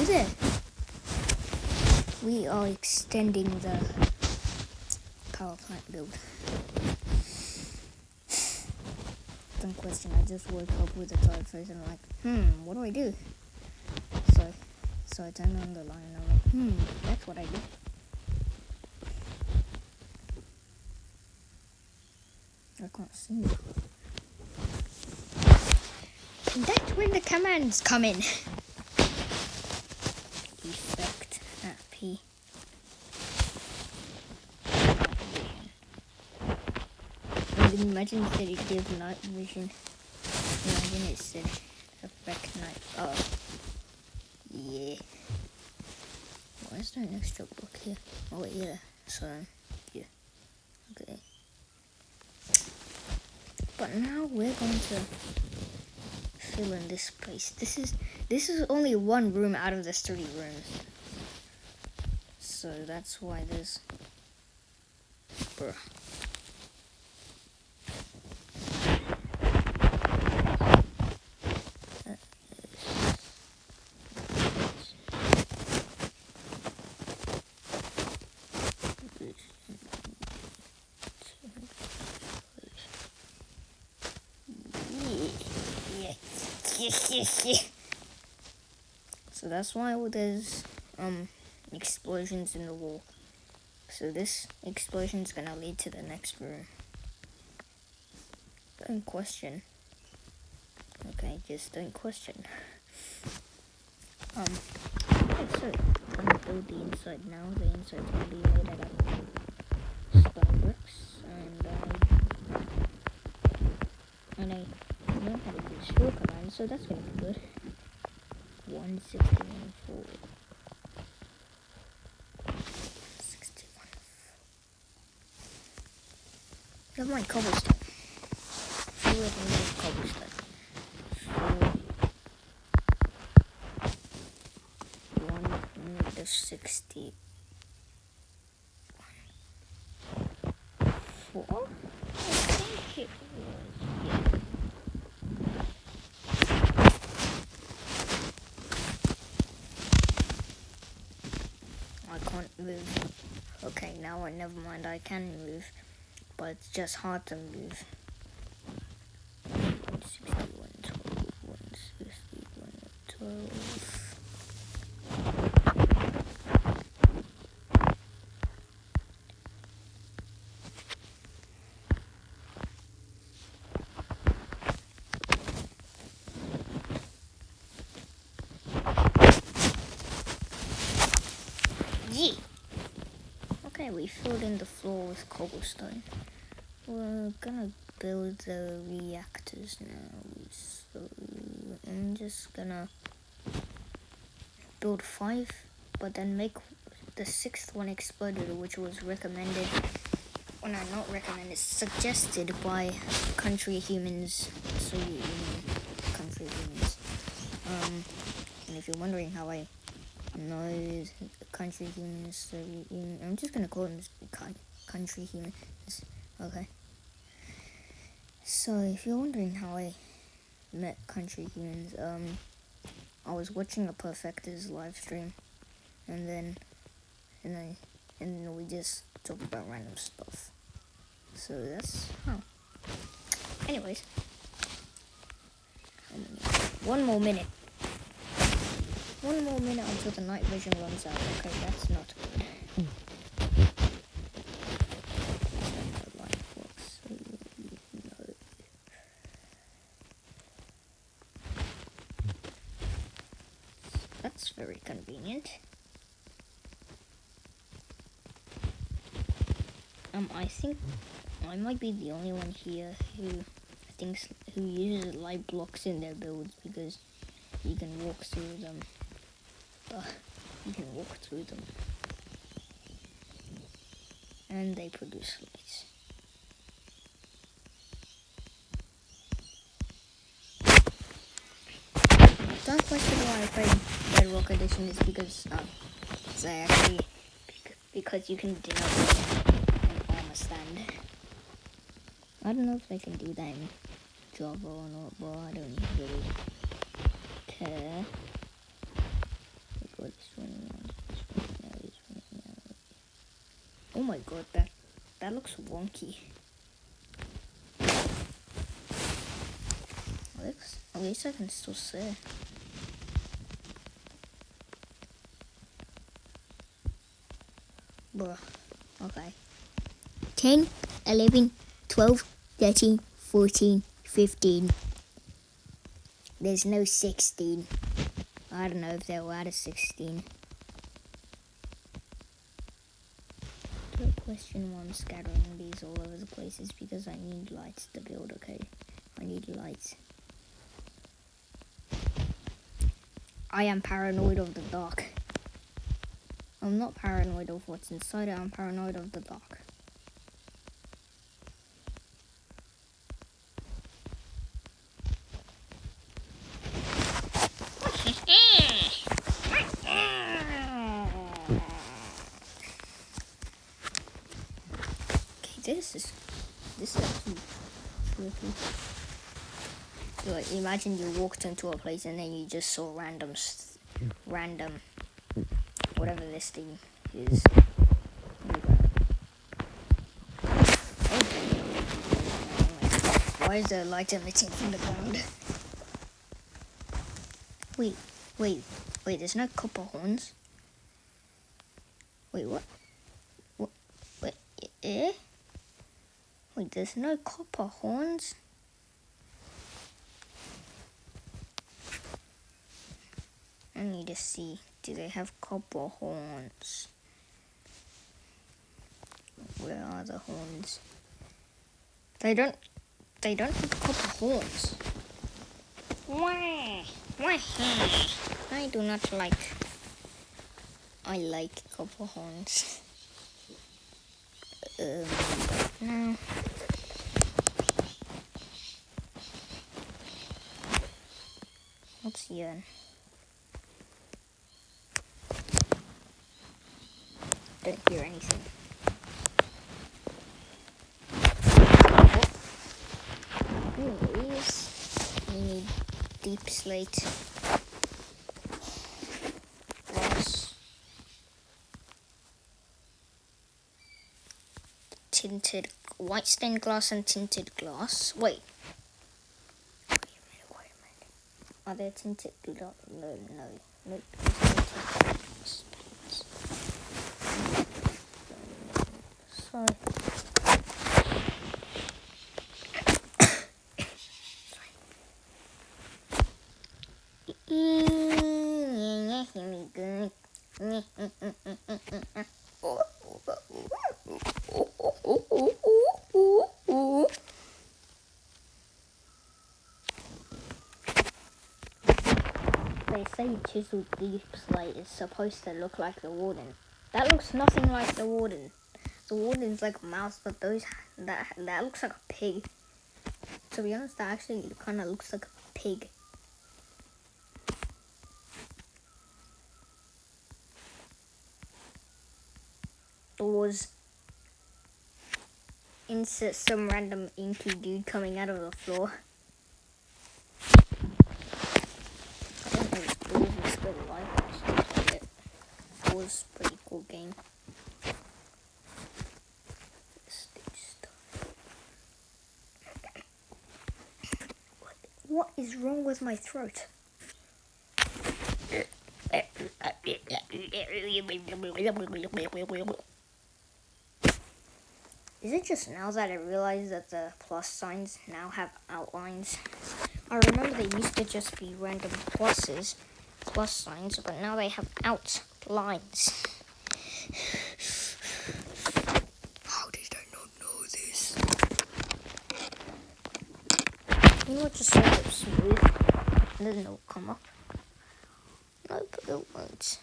there. We are extending the power plant build. Don't question, I just woke up with a tired face and I'm like, what do I do? So I turned on the line and I'm like, that's what I do. I can't see it. And that's when the commands come in. Effect at P. And imagine that it gives night vision. Imagine it said effect night. Oh. Yeah. Why is there an extra block here? Oh yeah. So yeah. Okay. But now we're going to fill in this place. This is only one room out of the 3 rooms. So that's why there's bruh. So that's why there's explosions in the wall. So this explosion is gonna lead to the next room. Don't question. Okay, just don't question. Okay, so I'm gonna build the inside now. The inside's gonna be made out of stone bricks, and I know how to use fill commands, so that's gonna be good. 161.4. 61. Never mind, cobblestone. Fill it in with cobblestone. So 160. 4? I think it was, yeah. I can't move. Okay, now never mind, I can move, but it's just hard to move. 161.12. Yeah. Okay, we filled in the floor with cobblestone. We're gonna build the reactors now. So I'm just gonna build 5, but then make the 6th one exploded, which was recommended. Well, no, not recommended. Suggested by country humans. So you mean country humans. And if you're wondering how I know country humans, so I'm just gonna call them country humans. Okay. So if you're wondering how I met country humans, I was watching a Perfectors live stream, and then we just talked about random stuff. So that's how. Anyways, one more minute. One more minute until the night vision runs out. Okay, that's not good. That's very convenient. I think I might be the only one here who uses light blocks in their builds, because you can walk through them. And they produce lights. Don't question why I played Bedrock Edition is because because you can dig up an armor stand. I don't know if they can do that in Java or not, but I don't really care. my god, that looks wonky. At least I can still see. Bruh. Okay. 10, 11, 12, 13, 14, 15. There's no 16. I don't know if they'll add a 16. Don't question why I'm scattering these all over the places because I need lights to build, okay? I need lights. I am paranoid of the dark. I'm not paranoid of what's inside it, I'm paranoid of the dark. Okay, this is actually trippy. Like, imagine you walked into a place and then you just saw random, whatever this thing is. Why is there light emitting from the ground? Wait, there's no copper horns. Wait, what? Wait, eh? Wait, there's no copper horns? I need to see, do they have copper horns? Where are the horns? They don't have copper horns. Why? I do not like. I like copper horns. No. What's here? Don't hear anything. Anyways, we need deep slate. Glass. Tinted white stained glass and tinted glass. Wait a minute. Are there tinted glass? No. Sorry. They say chiseled deep slate is supposed to look like the warden. That looks nothing like the warden. The warden's like a mouse, but that looks like a pig. To be honest, that actually kind of looks like a pig. Doors. Insert some random inky dude coming out of the floor. I don't know if Doors is still alive. I should play it. Doors, pretty cool game. What is wrong with my throat? Is it just now that I realize that the plus signs now have outlines? I remember they used to just be random plus signs, but now they have outlines. How did I not know this? You know what, just make it smooth, and then it'll come up. No, but it won't.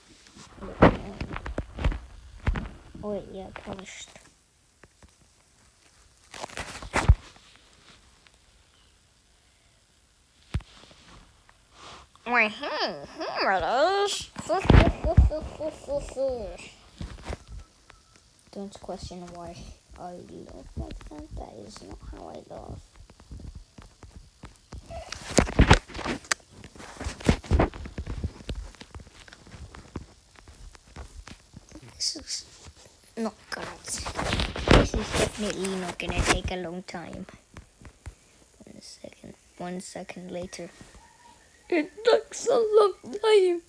Oh wait, yeah, polished. Here it is. Don't question why I love like that. That is not how I love. This is not good. is definitely not gonna take a long time. 1 second later. It takes a long time.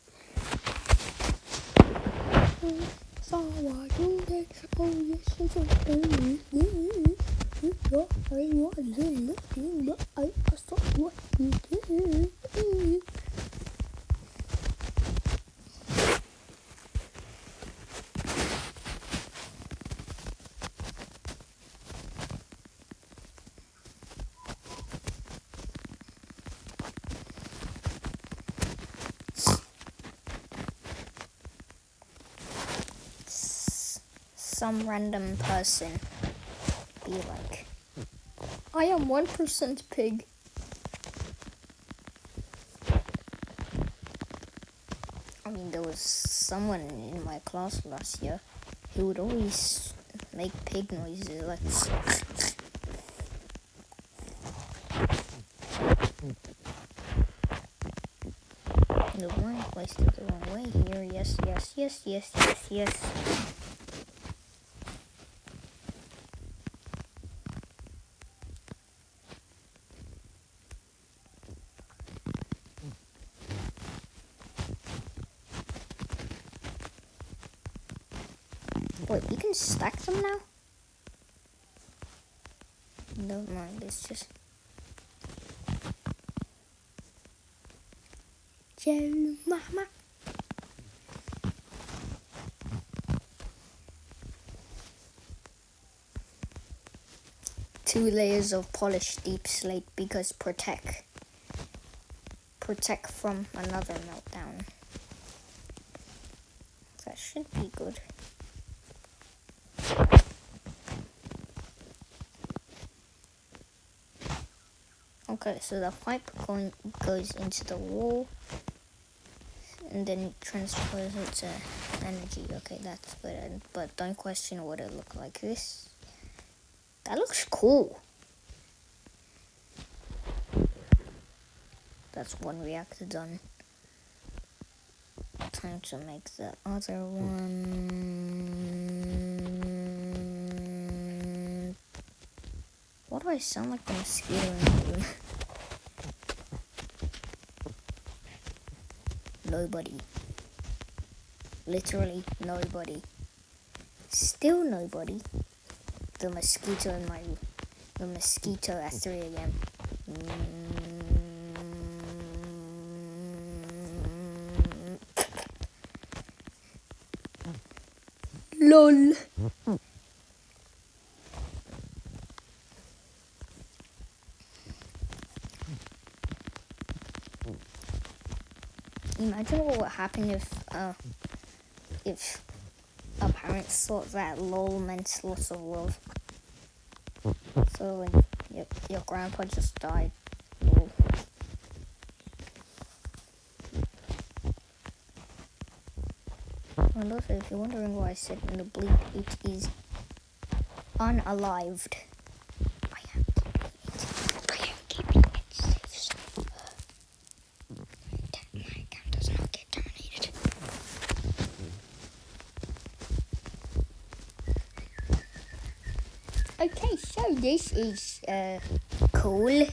Some random person be like, I am 1% pig. I mean, there was someone in my class last year who would always make pig noises like no, why am I still the wrong way here? Yes. Wait, you can stack them now? Never mind, it's just... Jello mama. Two layers of polished deep slate because protect from another meltdown. That should be good. Okay, so the pipe goes into the wall and then it transfers it to energy. Okay, that's good. But don't question what it looks like. That looks cool. That's one reactor done. Time to make the other one. Why do I sound like the mosquito in the room? Nobody. Literally nobody. Still nobody. The mosquito in my room. The mosquito at 3 a.m. LOL. Imagine what would happen if our parents thought that LOL meant lots of love. So when your grandpa just died, LOL. And also, if you're wondering why I said in the bleep, it is unalived. I am keeping it safe, so my account does not get terminated. Okay, so this is cool.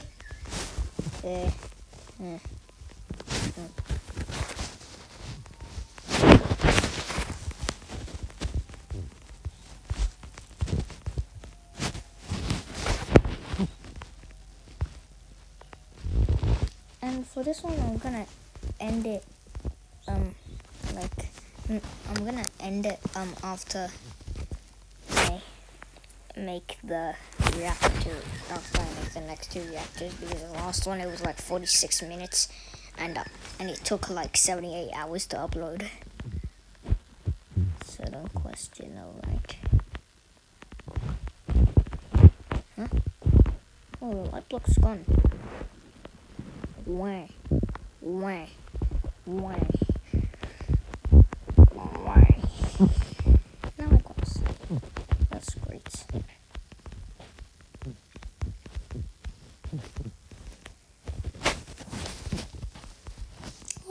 And for this one, I'm gonna end it after I make the reactor, after I make the next two reactors, because the last one, it was like 46 minutes and it took like 78 hours to upload. So don't question, alright. Huh? Oh, the light block's gone. Why? Now I can see. That's great.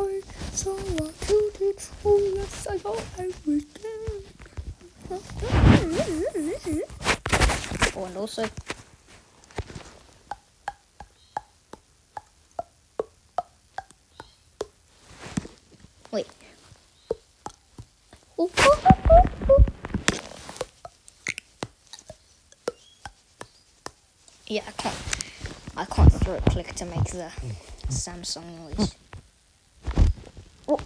I saw what you did. Oh yes, I saw everything. Oh, and also wait. Ooh, ooh, ooh, ooh, ooh. Yeah, I can't throw a click to make the Samsung noise. Oh.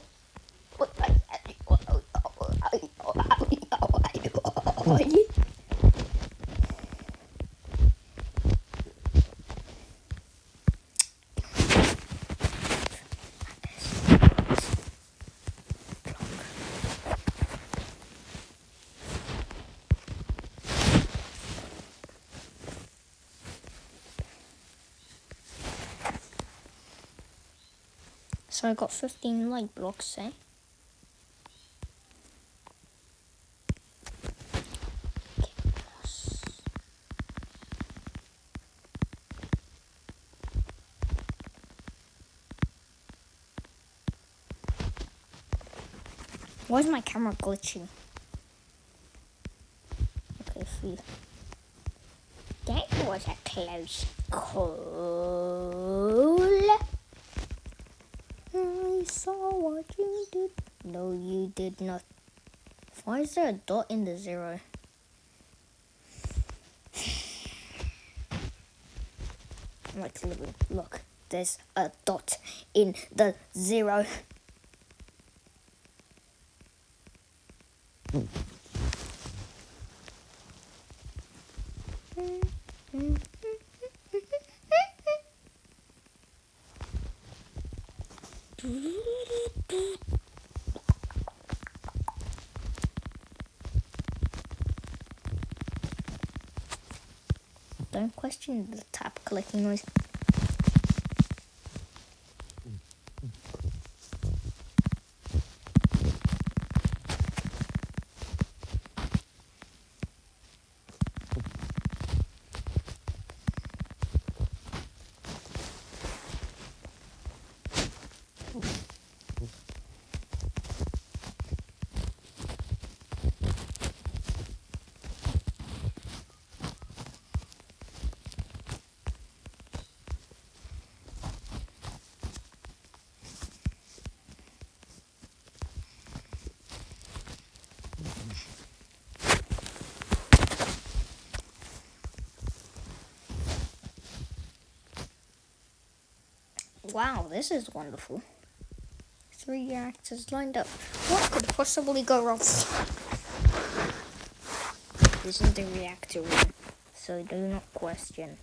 So I got 15 light blocks, eh? Why is my camera glitching? Okay, see. That was a close call. I saw what you did. No, you did not. Why is there a dot in the 0? Like, look, there's a dot in the 0. Don't question the tap clicking noise. Wow, this is wonderful. 3 reactors lined up. What could possibly go wrong? This is the reactor room, so do not question.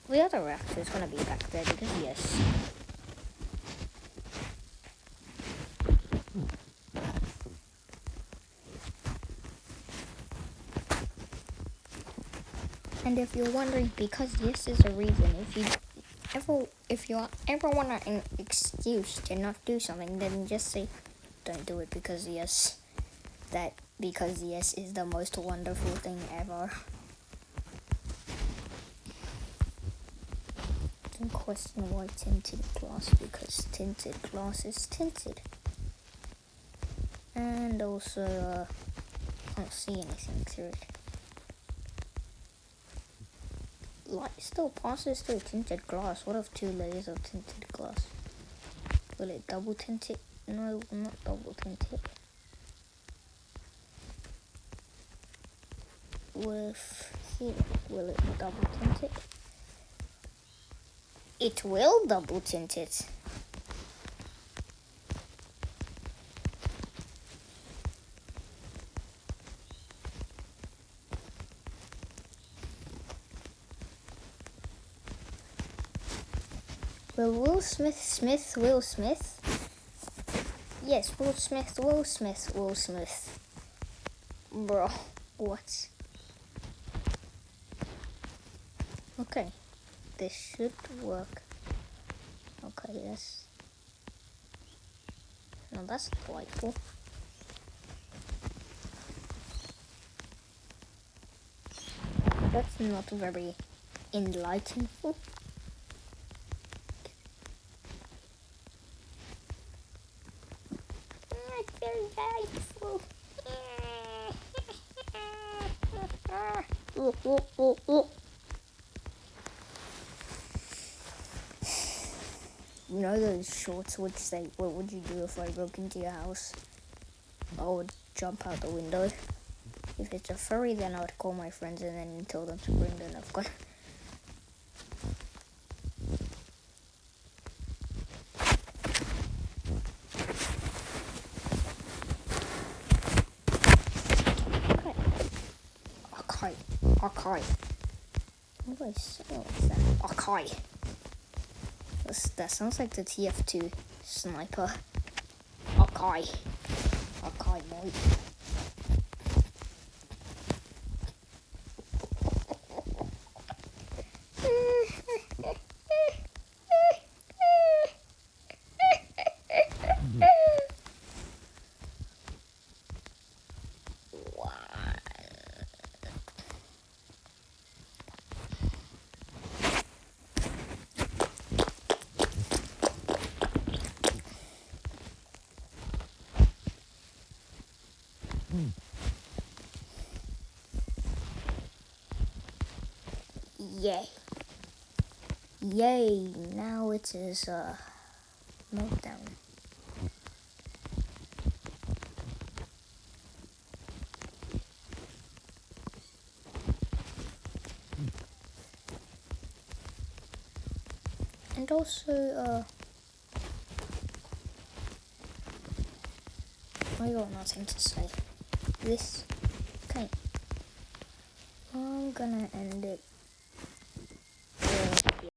The other reactor is gonna be back there because yes. And if you're wondering, because this is a reason, if you ever want an excuse to not do something, then just say, don't do it because yes. Because yes is the most wonderful thing ever. Don't question why tinted glass, because tinted glass is tinted. And also, I don't see anything through it. Light still passes through tinted glass. What if 2 layers of tinted glass? Will it double tint it? No, it will not double tint it. With here, will it double tint it? It will double tint it. Will Smith? Yes, Will Smith. Bro, what? Okay, this should work. Okay, yes. No, that's delightful. That's not very enlightenful. Not very delightful. You know those shorts which say, what would you do if I broke into your house? I would jump out the window. If it's a furry, then I would call my friends and then tell them to bring the Nerf gun. Okay. What do I say like that? Okay. That sounds like the Pt2 sniper. Okay. Okay, mate. Yay. Yay, now it is meltdown. And also, I got nothing to say. Okay. I'm gonna end it